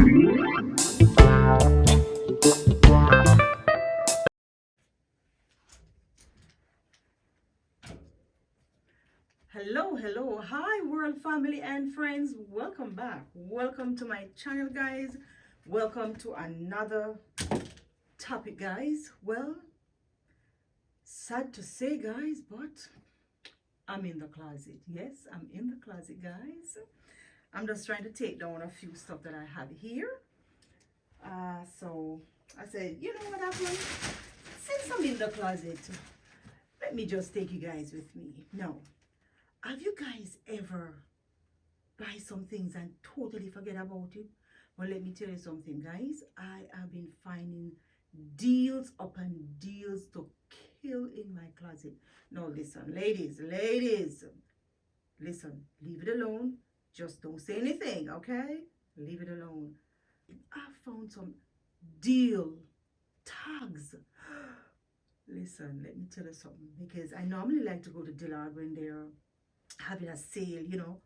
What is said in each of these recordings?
Hello, hello, hi, world family and friends. Welcome back. Welcome to my channel, guys. Welcome to another topic, guys. Well, sad to say, guys, but I'm in the closet. Yes, I'm in the closet, guys. I'm just trying to take down a few stuff that I have here. So I said, you know what happened? Since I'm in the closet, let me just take you guys with me. Now, have you guys ever buy some things and totally forget about it? Well, let me tell you something, guys. I have been finding deals upon deals to kill in my closet. Now, listen, ladies, listen, leave it alone. Just don't say anything, okay? Leave it alone. I found some deal tags. Listen, let me tell you something, because I normally like to go to Dillard when they're having a sale, you know.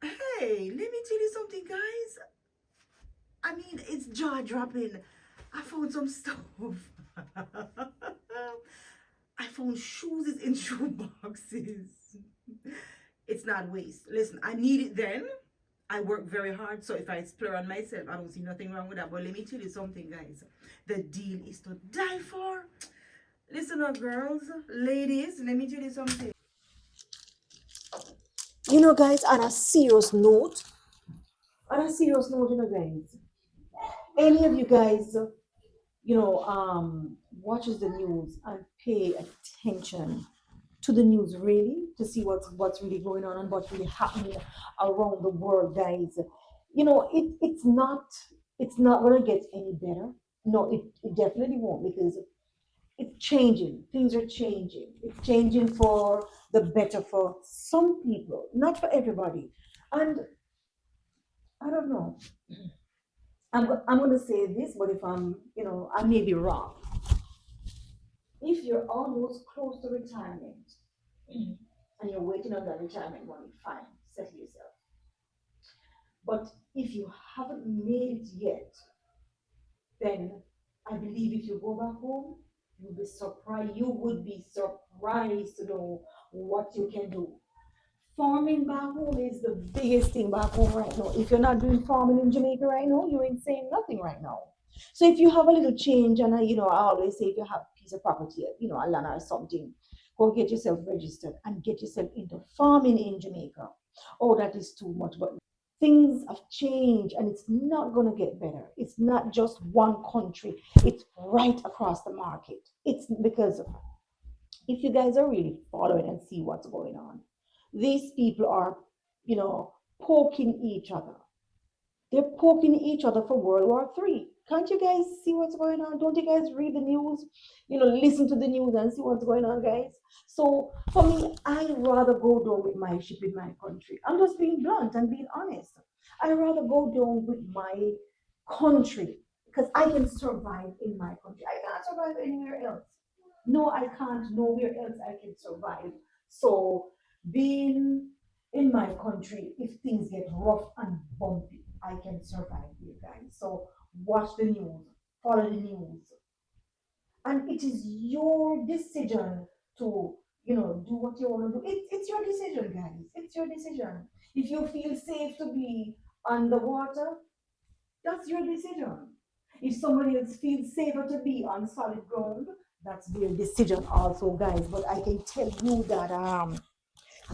Hey, let me tell you something, guys. I mean, it's jaw dropping. I found some stuff. I found shoes in shoe boxes. It's not waste. Listen, I need it then. I work very hard, so if I splur on myself, I don't see nothing wrong with that. But let me tell you something, guys. The deal is to die for. Listen up, girls, ladies, let me tell you something. You know, guys, on a serious note, guys, any of you guys, watches the news and pay attention to the news really to see what's really going on and what's really happening around the world, guys. It's not gonna get any better. No, it definitely won't, because it's changing. Things are changing. It's changing for the better for some people, not for everybody. And I don't know. I'm gonna say this, but if I may be wrong. If you're almost close to retirement and you're waiting on that retirement money, fine, settle yourself. But if you haven't made it yet, then I believe if you go back home, you'll be surprised. You would be surprised to know what you can do. Farming back home is the biggest thing back home right now. If you're not doing farming in Jamaica right now, you ain't saying nothing right now. So if you have a little change, and I always say, if you have a piece of property, a land or something, go get yourself registered and get yourself into farming in Jamaica. Oh, that is too much, but things have changed and it's not going to get better. It's not just one country, it's right across the market. It's because if you guys are really following and see what's going on, these people are, you know, poking each other. They're poking each other for World War III. Can't you guys see what's going on? Don't you guys read the news? Listen to the news and see what's going on, guys. So for me, I'd rather go down with my ship in my country. I'm just being blunt and being honest. I'd rather go down with my country because I can survive in my country. I can't survive anywhere else. No, I can't. Nowhere else I can survive. So being in my country, if things get rough and bumpy, I can survive here, guys. So watch the news, follow the news, and it is your decision to, do what you want to do. It's your decision, guys. It's your decision. If you feel safe to be underwater, that's your decision. If somebody else feels safer to be on solid ground, that's their decision also, guys. But I can tell you that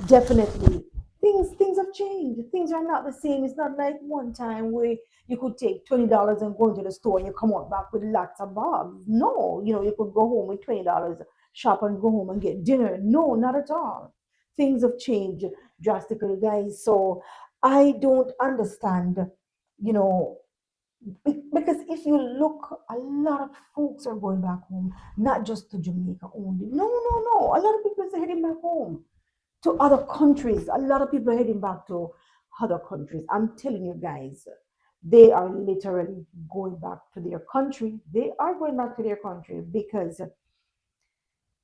definitely things have changed. Things are not the same. It's not like one time where you could take $20 and go into the store and you come out back with lots of bobs. No, you could go home with $20, shop and go home and get dinner. No, not at all. Things have changed drastically, guys. So I don't understand, you know, because if you look, a lot of folks are going back home, not just to Jamaica only. No, no, no. A lot of people are heading back home to other countries. A lot of people are heading back to other countries. I'm telling you guys, they are literally going back to their country. They are going back to their country because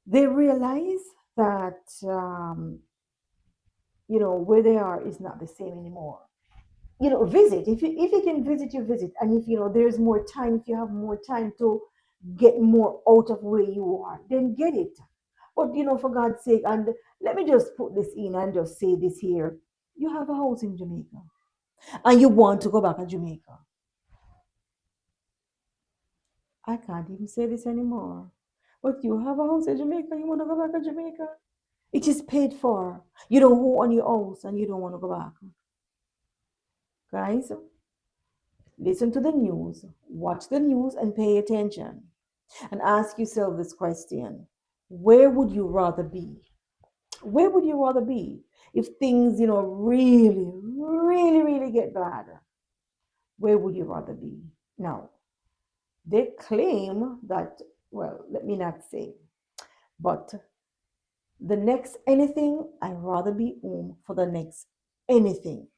they realize that where they are is not the same anymore. visit. If you can visit, you visit. And if there's more time, if you have more time to get more out of where you are, then get it. But for God's sake, and let me just put this in and just say this here. You have a house in Jamaica and you want to go back to Jamaica. I can't even say this anymore. But you have a house in Jamaica, you want to go back to Jamaica? It is paid for. You don't own your house and you don't want to go back. Guys, listen to the news, watch the news, and pay attention. And ask yourself this question: where would you rather be? Where would you rather be if things, really, really, really get bad? Where would you rather be? Now, they claim that, well, let me not say, but the next anything, I'd rather be home for the next anything.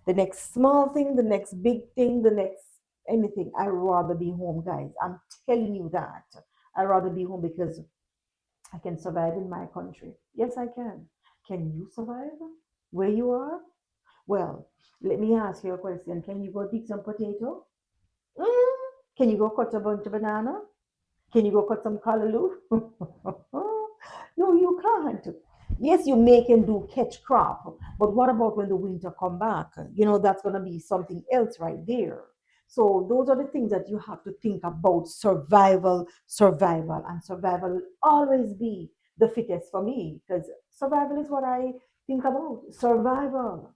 The next small thing, the next big thing, the next anything. I'd rather be home, guys. I'm telling you that. I'd rather be home because I can survive in my country. Yes, I can. Can you survive where you are? Well, let me ask you a question. Can you go dig some potato? Mm. Can you go cut a bunch of banana? Can you go cut some callaloo? No, you can't. Yes, you may can do catch crop, but what about when the winter come back? That's gonna be something else right there. So those are the things that you have to think about: survival, survival, and survival will always be the fittest for me because survival is what I think about. Survival.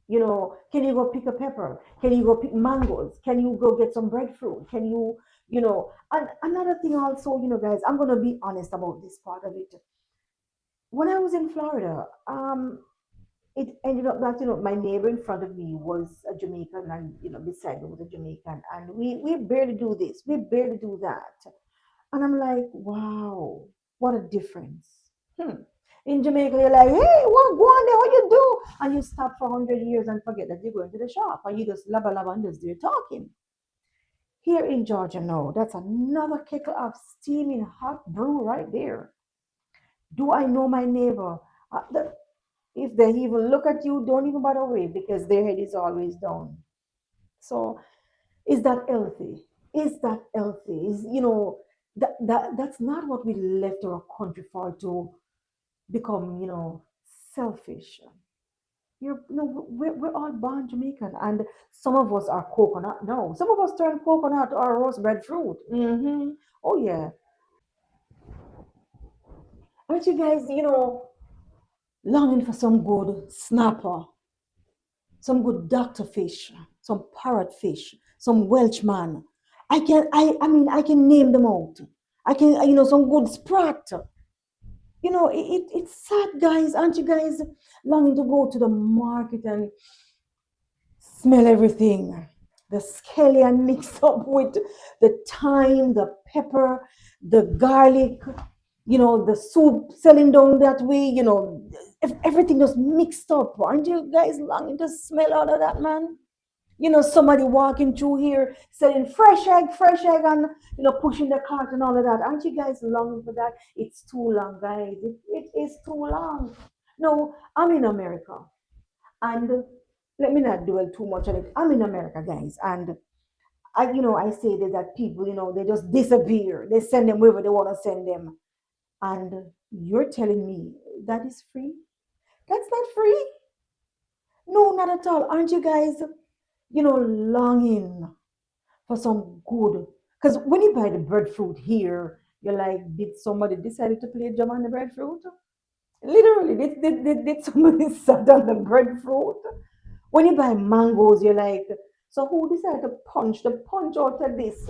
Can you go pick a pepper? Can you go pick mangoes? Can you go get some breadfruit? Can and another thing also, guys, I'm gonna be honest about this part of it. When I was in Florida, it ended up that, my neighbor in front of me was a Jamaican and, beside me was a Jamaican. And we barely do this, we barely do that. And I'm like, wow, what a difference. Hmm. In Jamaica, you're like, hey, what go on there? What you do? And you stop for 100 years and forget that you're going to the shop and you just laba laba and just there talking. Here in Georgia, no, that's another kettle of steaming hot brew right there. Do I know my neighbor? If they even look at you, don't even bother wave because their head is always down. So is that healthy? Is that healthy? That's not what we left our country for, to become, selfish. We're all born Jamaican, and some of us are coconut. No, some of us turn coconut or roast breadfruit. Oh yeah, aren't you guys, longing for some good snapper, some good doctor fish, some parrot fish, some Welchman? I mean, I can name them out. I can, some good sprat. It's sad, guys. Aren't you guys longing to go to the market and smell everything? The scallion mixed up with the thyme, the pepper, the garlic, the soup selling down that way, everything just mixed up. Aren't you guys longing to smell all of that, man? Somebody walking through here selling fresh egg, and pushing the cart and all of that. Aren't you guys longing for that? It's too long, guys. It is too long. No, I'm in America, and let me not dwell too much on it. I'm in America, guys, and I say that people, they just disappear. They send them wherever they want to send them, and you're telling me that is free? That's not free. No, not at all. Aren't you guys, longing for some good? Because when you buy the breadfruit here, you're like, did somebody decide to play drum on the breadfruit? Literally, did somebody sat on the breadfruit? When you buy mangoes, you're like, so who decided to punch out of this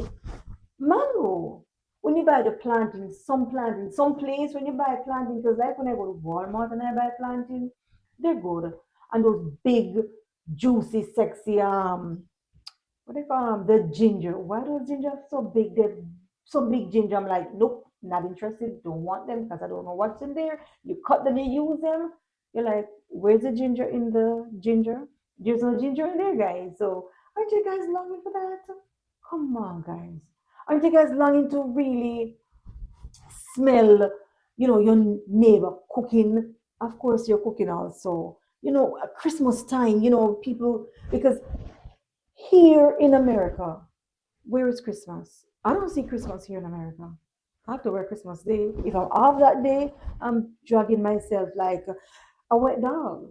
mango? When you buy the planting, some place when you buy planting, because like when I go to Walmart and I buy planting, they're good. And those big, juicy, sexy, what they call them, the ginger. Why those ginger so big? They're so big ginger. I'm like, nope, not interested. Don't want them because I don't know what's in there. You cut them, you use them. You're like, where's the ginger in the ginger? There's no ginger in there, guys. So aren't you guys longing for that? Come on, guys. Aren't you guys longing to really smell, your neighbor cooking? Of course, you're cooking also. at Christmas time, people, because here in America, where is Christmas? I don't see Christmas here in America. I have to work Christmas Day. If I'm off that day, I'm dragging myself like a wet dog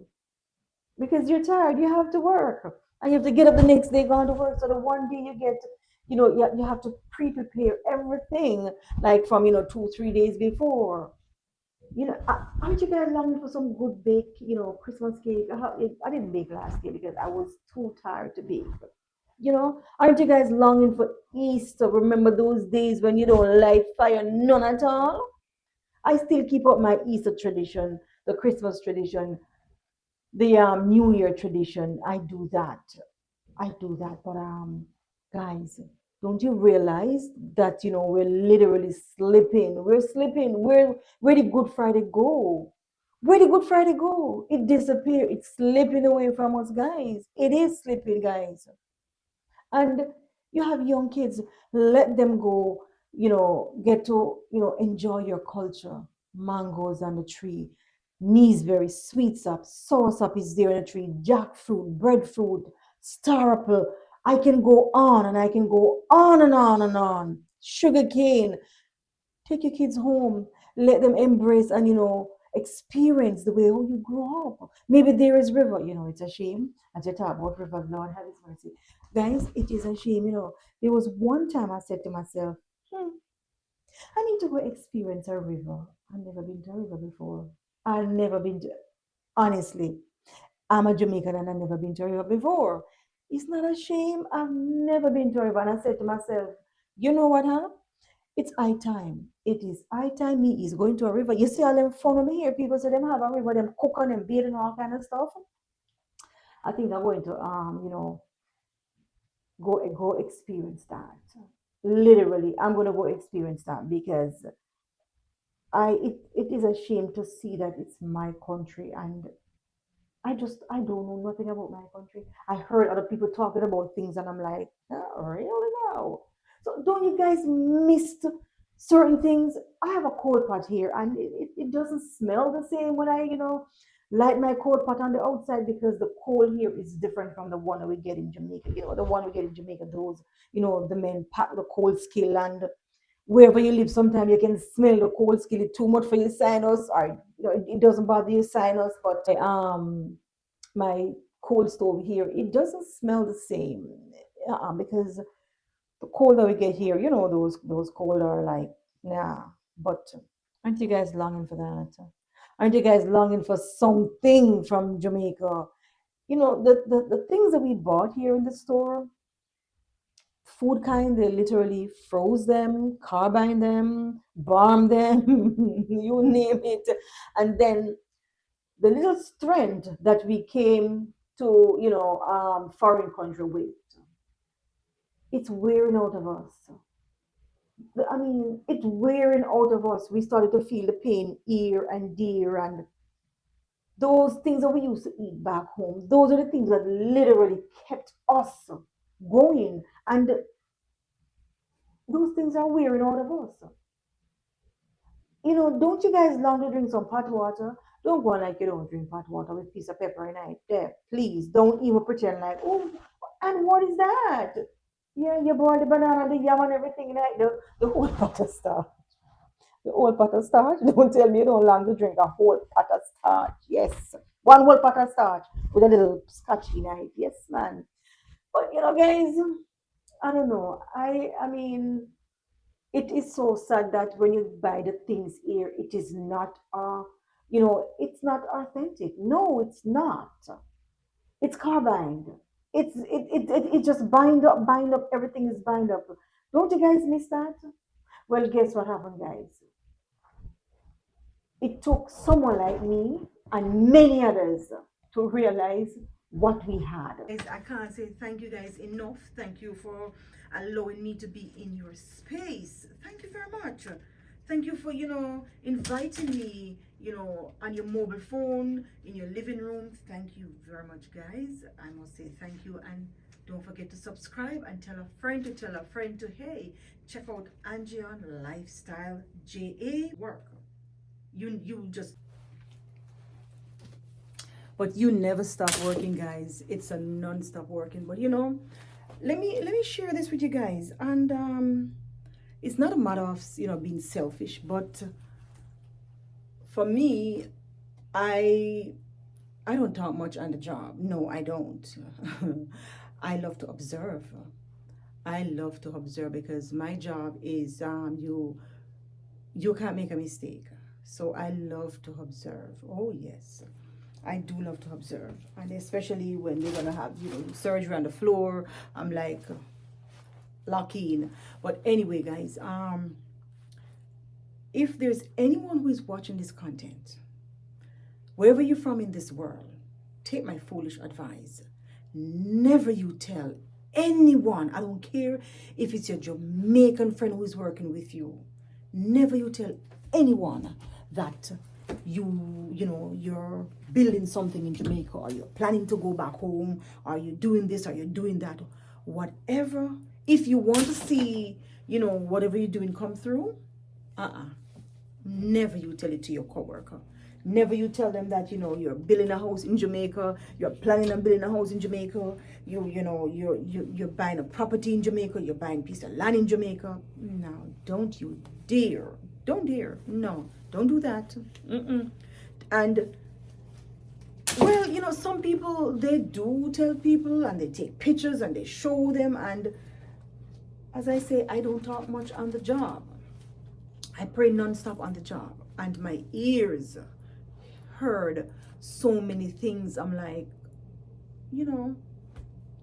because you're tired. You have to work. And you have to get up the next day, go to work. So the one day you get, you have to pre-prepare everything like from, 2, 3 days before. Aren't you guys longing for some good bake, Christmas cake? I didn't bake last year because I was too tired to bake. Aren't you guys longing for Easter? Remember those days when you don't light fire, none at all? I still keep up my Easter tradition, the Christmas tradition, the New Year tradition. I do that. But guys, don't you realize that we're literally slipping? We're slipping. Where did Good Friday go? Where did Good Friday go? It disappeared. It's slipping away from us, guys. It is slipping, guys. And you have young kids, let them go, get to, enjoy your culture. Mangoes on the tree, Neesberry, sweet sap, sour sap is there on the tree, jackfruit, breadfruit, star apple. I can go on and I can go on and on and on. Sugar cane. Take your kids home, let them embrace and experience the way you grew up. Maybe there is river. It's a shame. As you talk about river, Lord have His mercy, guys. It is a shame. There was one time I said to myself, I need to go experience a river. I've never been to a river before. I've never been to. Honestly, I'm a Jamaican and I've never been to a river before. It's not a shame. I've never been to a river, and I said to myself, you know what, huh? It's high time. It is high time me is going to a river. You see all them fun of me here. People say them have a river, them cook on them, bathe and all kind of stuff. I think I'm going to go experience that. Literally, I'm gonna go experience that because it is a shame to see that it's my country and I don't know nothing about my country. I heard other people talking about things and I'm like, oh, really now? So don't you guys miss certain things? I have a coal pot here and it doesn't smell the same when I, light my coal pot on the outside because the coal here is different from the one that we get in Jamaica. The one we get in Jamaica, those, the men pack the coal skill and wherever you live, sometimes you can smell the coal skill. It's too much for your sinus, or it doesn't bother your sinus. But my coal stove here, it doesn't smell the same because the coal that we get here, those coal are like, nah. But aren't you guys longing for that? Aren't you guys longing for something from Jamaica? The things that we bought here in the store, food kind, they literally froze them, carbine them, bomb them, you name it. And then the little strength that we came to, foreign country with, it's wearing out of us. I mean, it's wearing out of us. We started to feel the pain here and there, and those things that we used to eat back home, those are the things that literally kept us going. And those things are wearing out of us. Don't you guys long to drink some hot water? Don't go on like you don't drink hot water with piece of pepper in it. There, please don't even pretend like, oh, and what is that? Yeah, you boil the banana, the yam, and everything like the whole pot of starch. The whole pot of starch. Don't tell me you don't long to drink a whole pot of starch. Yes, one whole pot of starch with a little scotch in it. Yes, man. But guys, I don't know. I mean, it is so sad that when you buy the things here, it is not it's not authentic. No, it's not. It's carbine. It just bind up, everything is bind up. Don't you guys miss that? Well, guess what happened, guys? It took someone like me and many others to realize what we had. Guys, I can't say thank you guys enough. Thank you for allowing me to be in your space. Thank you very much. Thank you for, inviting me, on your mobile phone, in your living room. Thank you very much, guys. I must say thank you. And don't forget to subscribe and tell a friend to tell a friend to, hey, check out Angion Lifestyle JA work. You just But you never stop working, guys. It's a non-stop working. But let me share this with you guys. And it's not a matter of being selfish, but for me, I I don't talk much on the job. No, I don't. I love to observe. I love to observe because my job is you can't make a mistake. So I love to observe. Oh yes. I do love to observe. And especially when they're gonna have, surgery on the floor, I'm like lock in. But anyway, guys, if there's anyone who is watching this content, wherever you're from in this world, take my foolish advice. Never you tell anyone, I don't care if it's your Jamaican friend who is working with you, never you tell anyone that you're building something in Jamaica, or you're planning to go back home, or you're doing this, or you're doing that. Whatever, if you want to see, whatever you're doing come through, never you tell it to your coworker. Never you tell them that you're building a house in Jamaica, you're planning on building a house in Jamaica, you're buying a property in Jamaica, you're buying a piece of land in Jamaica. No, don't you dare. Don't dare. No, don't do that. Mm-mm. And well, some people, they do tell people, and they take pictures and they show them, and as I say, I don't talk much on the job. I pray nonstop on the job, and my ears heard so many things. I'm like,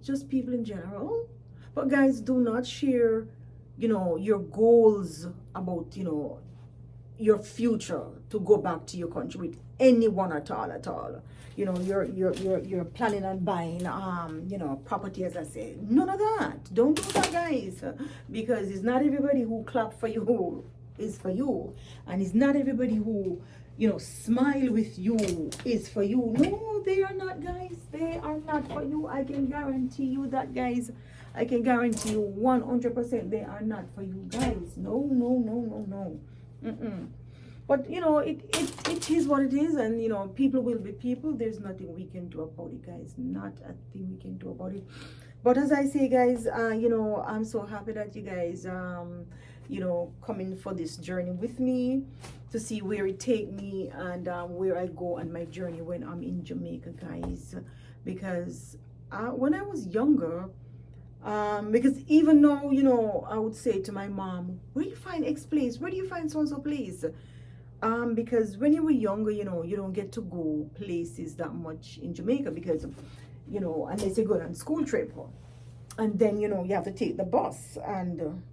just people in general. But guys, do not share, your goals about, your future to go back to your country with anyone at all, at all. You're planning on buying property, as I say. None of that. Don't do that, guys, because it's not everybody who clap for you is for you, and it's not everybody who smile with you is for you. No, they are not, guys. They are not for you. I can guarantee you that, guys. I can guarantee you 100% they are not for you, guys. No, no, no, no, no. Mm-mm. But it is what it is, and people will be people. There's nothing we can do about it, guys. Not a thing we can do about it. But as I say, guys, I'm so happy that you guys coming for this journey with me to see where it take me, and where I go on my journey when I'm in Jamaica, guys. Because when I was younger, because even though I would say to my mom, where do you find X place, where do you find so and so place, because when you were younger, you don't get to go places that much in Jamaica, because unless you go on school trip, and then you have to take the bus, and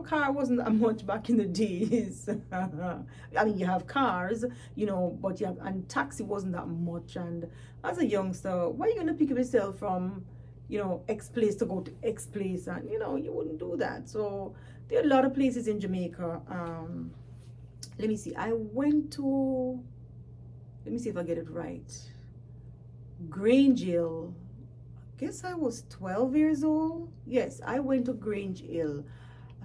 car wasn't that much back in the days. I mean, you have cars, but and taxi wasn't that much. And as a youngster, why are you going to pick up yourself from, X place to go to X place? And, you wouldn't do that. So there are a lot of places in Jamaica. Let me see. Let me see if I get it right. Grange Hill. I guess I was 12 years old. Yes, I went to Grange Hill.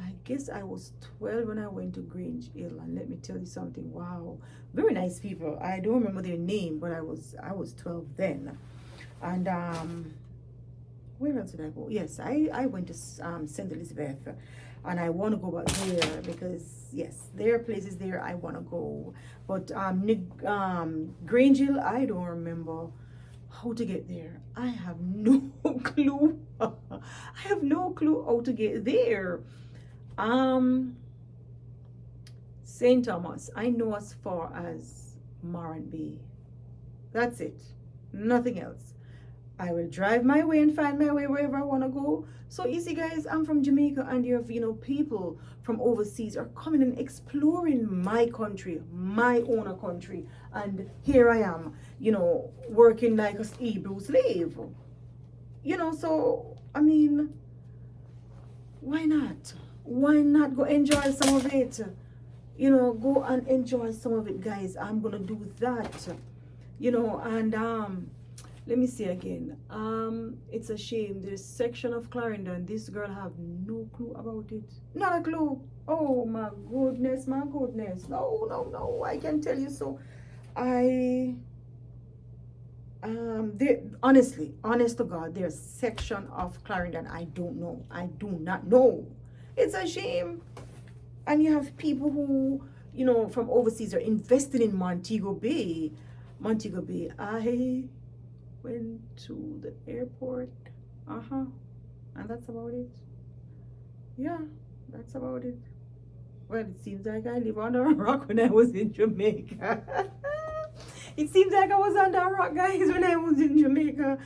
I guess I was 12 when I went to Grange Hill, and let me tell you something. Wow, very nice people. I don't remember their name, but I was 12 then. And where else did I go? Yes, I went to St. Elizabeth, and I want to go back there because yes, there are places there I want to go. But Grange Hill, I don't remember how to get there. I have no clue. I have no clue how to get there. St. Thomas, I know as far as Moran Bay. That's it. Nothing else. I will drive my way and find my way wherever I want to go. So you see, guys, I'm from Jamaica, and you have, people from overseas are coming and exploring my country, my own country. And here I am, working like a Hebrew slave. So, I mean, why not? Why not go enjoy some of it? Go and enjoy some of it, guys. I'm gonna do that. And let me see again. It's a shame. There's section of Clarendon. This girl have no clue about it. Not a clue. Oh my goodness, my goodness. No, no, no. I can tell you so. There, honestly, honest to God, there's section of Clarendon I don't know. I do not know. It's a shame. And you have people who, from overseas are invested in Montego Bay. Montego Bay. I went to the airport. Uh-huh. And that's about it. Yeah, that's about it. Well, it seems like I live under a rock when I was in Jamaica. It seems like I was under a rock, guys, when I was in Jamaica.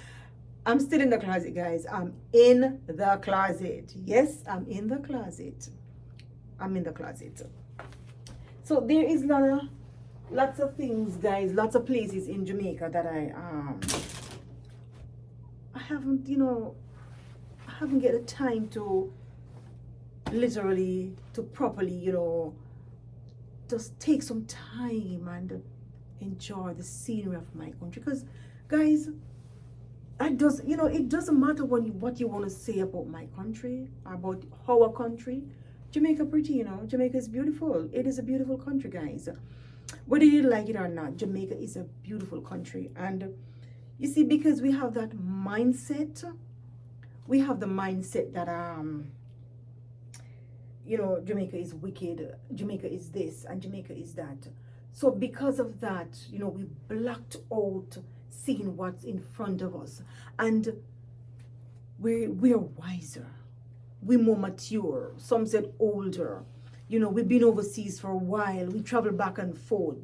I'm still in the closet, guys. I'm in the closet. Yes, I'm in the closet. I'm in the closet. So there is lots of things, guys, lots of places in Jamaica that I haven't, I haven't get the time to literally to properly, just take some time and enjoy the scenery of my country. Because, guys, it doesn't matter what you want to say about my country, about our country. Jamaica pretty, Jamaica is beautiful. It is a beautiful country, guys. Whether you like it or not, Jamaica is a beautiful country. And you see, because we have that mindset, we have the mindset that Jamaica is wicked, Jamaica is this, and Jamaica is that. So because of that, we blocked out seeing what's in front of us. And we're wiser. We're more mature. Some said older. We've been overseas for a while. We travel back and forth.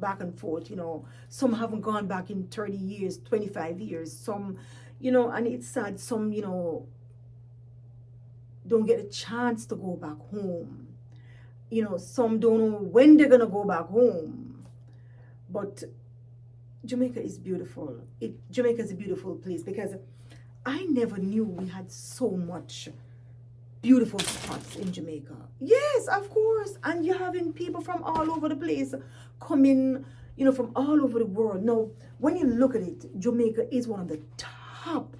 Some haven't gone back in 30 years, 25 years. Some, and it's sad, some, don't get a chance to go back home. Some don't know when they're gonna go back home. But Jamaica is beautiful. Jamaica is a beautiful place because I never knew we had so much beautiful spots in Jamaica. Yes, of course. And you're having people from all over the place coming, from all over the world. Now, when you look at it, Jamaica is one of the top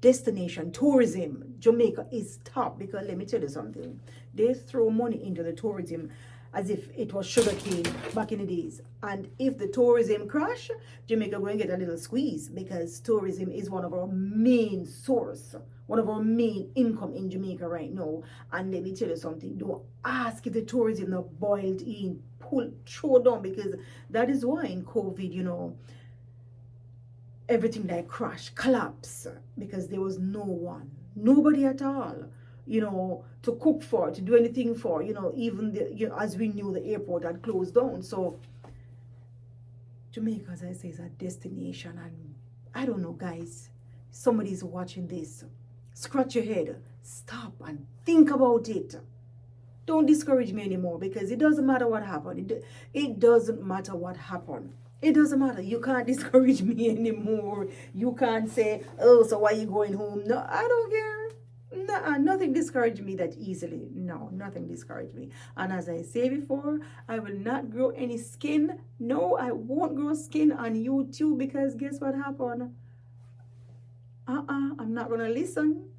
destination tourism. Jamaica is top because let me tell you something. They throw money into the tourism as if it was sugarcane back in the days. And if the tourism crash, Jamaica going to get a little squeeze because tourism is one of our main source, one of our main income in Jamaica right now. And let me tell you something. Don't ask if the tourism not boiled in, throw down, because that is why in COVID, everything like crash, collapse, because there was nobody at all, to cook for, to do anything for, even as we knew the airport had closed down. So Jamaica, as I say, is a destination. And I don't know, guys, somebody's watching this, scratch your head, stop and think about it. Don't discourage me anymore, because it doesn't matter what happened. It doesn't matter what happened. It doesn't matter. You can't discourage me anymore. You can't say, oh, so why are you going home? No, I don't care. Nothing discouraged me that easily. No, nothing discouraged me. And as I say before, I will not grow any skin. No, I won't grow skin on YouTube, because guess what happened? I'm not going to listen.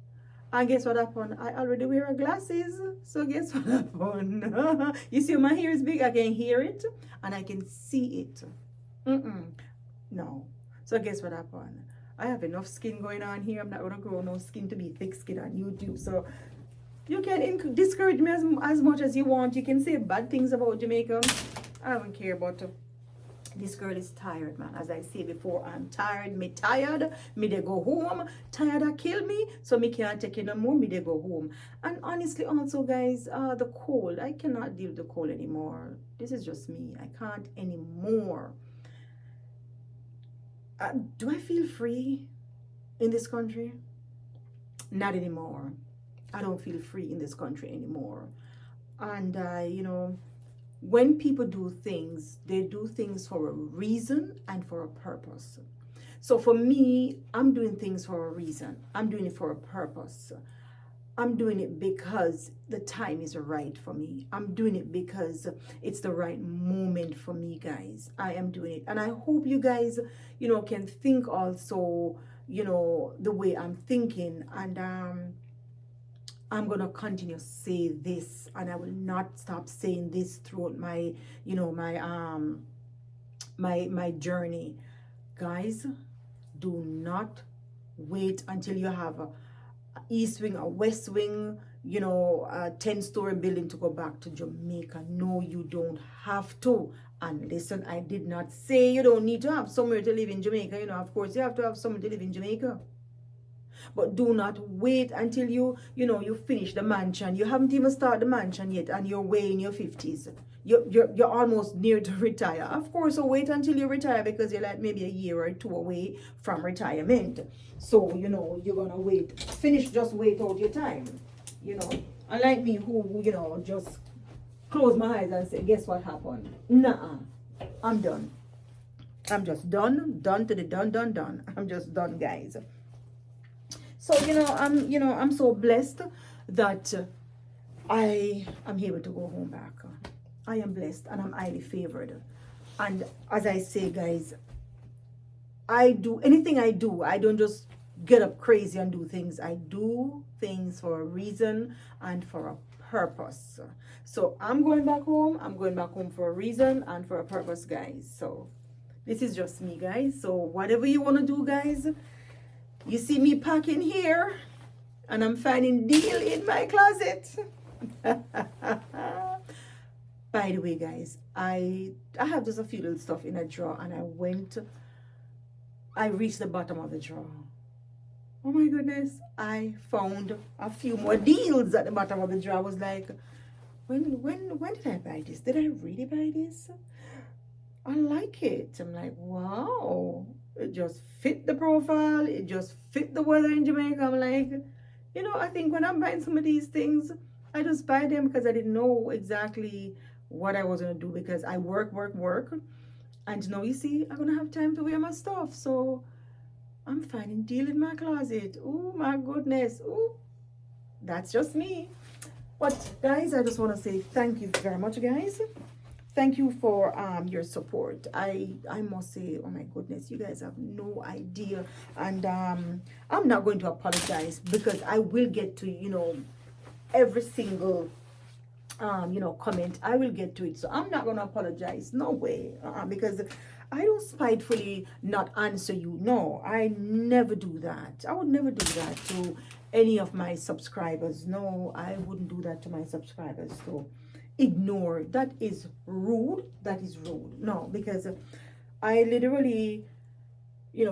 And guess what happened? I already wear glasses. So guess what happened? You see, my hair is big. I can hear it and I can see it. No. So guess what happened? I have enough skin going on here. I'm not going to grow no skin to be thick skin on YouTube. So you can discourage me as much as you want. You can say bad things about Jamaica. I don't care about it. This girl is tired, man. As I say before, I'm tired. Me tired. Me they go home. Tired of kill me. So me can't take it no more. Me they go home. And honestly, also, guys, the cold. I cannot deal with the cold anymore. This is just me. I can't anymore. Do I feel free in this country? Not anymore. I don't feel free in this country anymore. And, when people do things, they do things for a reason and for a purpose. So for me, I'm doing things for a reason. I'm doing it for a purpose. I'm doing it because the time is right for me. I'm doing it because it's the right moment for me, guys. I am doing it. And I hope you guys, can think also, the way I'm thinking. And I'm going to continue to say this, and I will not stop saying this throughout my, my journey. Guys, Do not wait until you have a east wing, a west wing, a 10-story building to go back to Jamaica. No, you don't have to. And listen, I did not say you don't need to have somewhere to live in Jamaica. Of course, you have to have somewhere to live in Jamaica. But do not wait until you finish the mansion. You haven't even started the mansion yet, and you're way in your 50s. You're almost near to retire. Of course, so wait until you retire, because you're like maybe a year or two away from retirement. So you're gonna wait. Just wait out your time. Unlike me, who just close my eyes and say, guess what happened? Nah, I'm done. I'm just done to the done. I'm just done, guys. So I'm so blessed that I am able to go home back. I am blessed and I'm highly favored. And as I say, guys, I do anything I do. I don't just get up crazy and do things. I do things for a reason and for a purpose. So I'm going back home. I'm going back home for a reason and for a purpose, guys. So this is just me, guys. So whatever you want to do, guys, you see me packing here and I'm finding deal in my closet. By the way, guys, I have just a few little stuff in a drawer, and I reached the bottom of the drawer. Oh my goodness, I found a few more deals at the bottom of the drawer. I was like, when did I buy this? Did I really buy this? I like it. I'm like, wow. It just fit the profile. It just fit the weather in Jamaica. I'm like, I think when I'm buying some of these things, I just buy them because I didn't know exactly what I was going to do, because I work. And now you see, I'm going to have time to wear my stuff. So I'm finding deal in my closet. Oh my goodness. Oh, that's just me. But guys, I just want to say thank you very much, guys. Thank you for your support. I must say, oh my goodness, you guys have no idea. And I'm not going to apologize, because I will get to, every single, comment. I will get to it. So I'm not going to apologize. No way. Because I don't spitefully not answer you. No, I never do that. I would never do that to any of my subscribers. No, I wouldn't do that to my subscribers. So ignore. That is rude. No, because I literally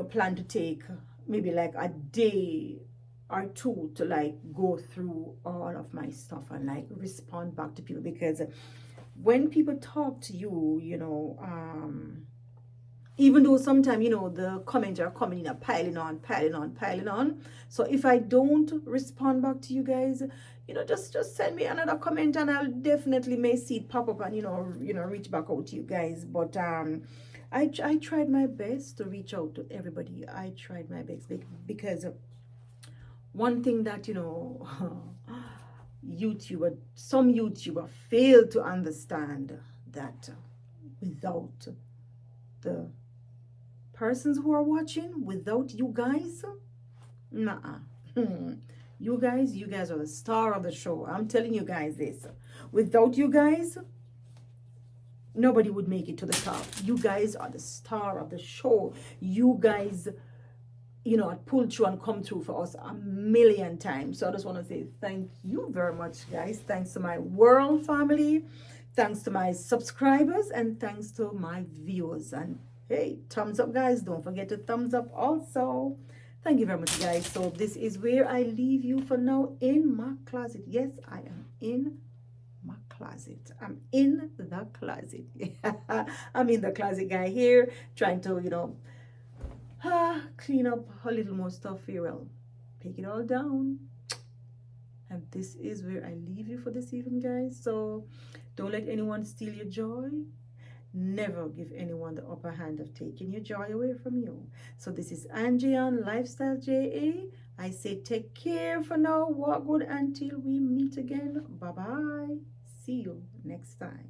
plan to take maybe like a day or two to like go through all of my stuff and like respond back to people, because when people talk to you, even though sometimes the comments are coming in, piling on. So if I don't respond back to you guys, just send me another comment, and I'll definitely may see it pop up and reach back out to you guys. But I tried my best to reach out to everybody. I tried my best, because one thing that some YouTuber fail to understand, that without the persons who are watching, without you guys, you guys are the star of the show. I'm telling you guys this. Without you guys, nobody would make it to the top. You guys are the star of the show. You guys pull through and come through for us a million times. So I just want to say thank you very much, guys. Thanks to my world family, thanks to my subscribers, and thanks to my viewers. And hey, thumbs up, guys. Don't forget to thumbs up also. Thank you very much, guys. So this is where I leave you for now, in my closet. Yes, I am in my closet. I'm in the closet. I'm in the closet, guy, here, trying to clean up a little more stuff here. Well, take it all down. And this is where I leave you for this evening, guys. So don't let anyone steal your joy. Never give anyone the upper hand of taking your joy away from you. So this is Angie on Lifestyle JA. I say take care for now. Walk good until we meet again. Bye-bye. See you next time.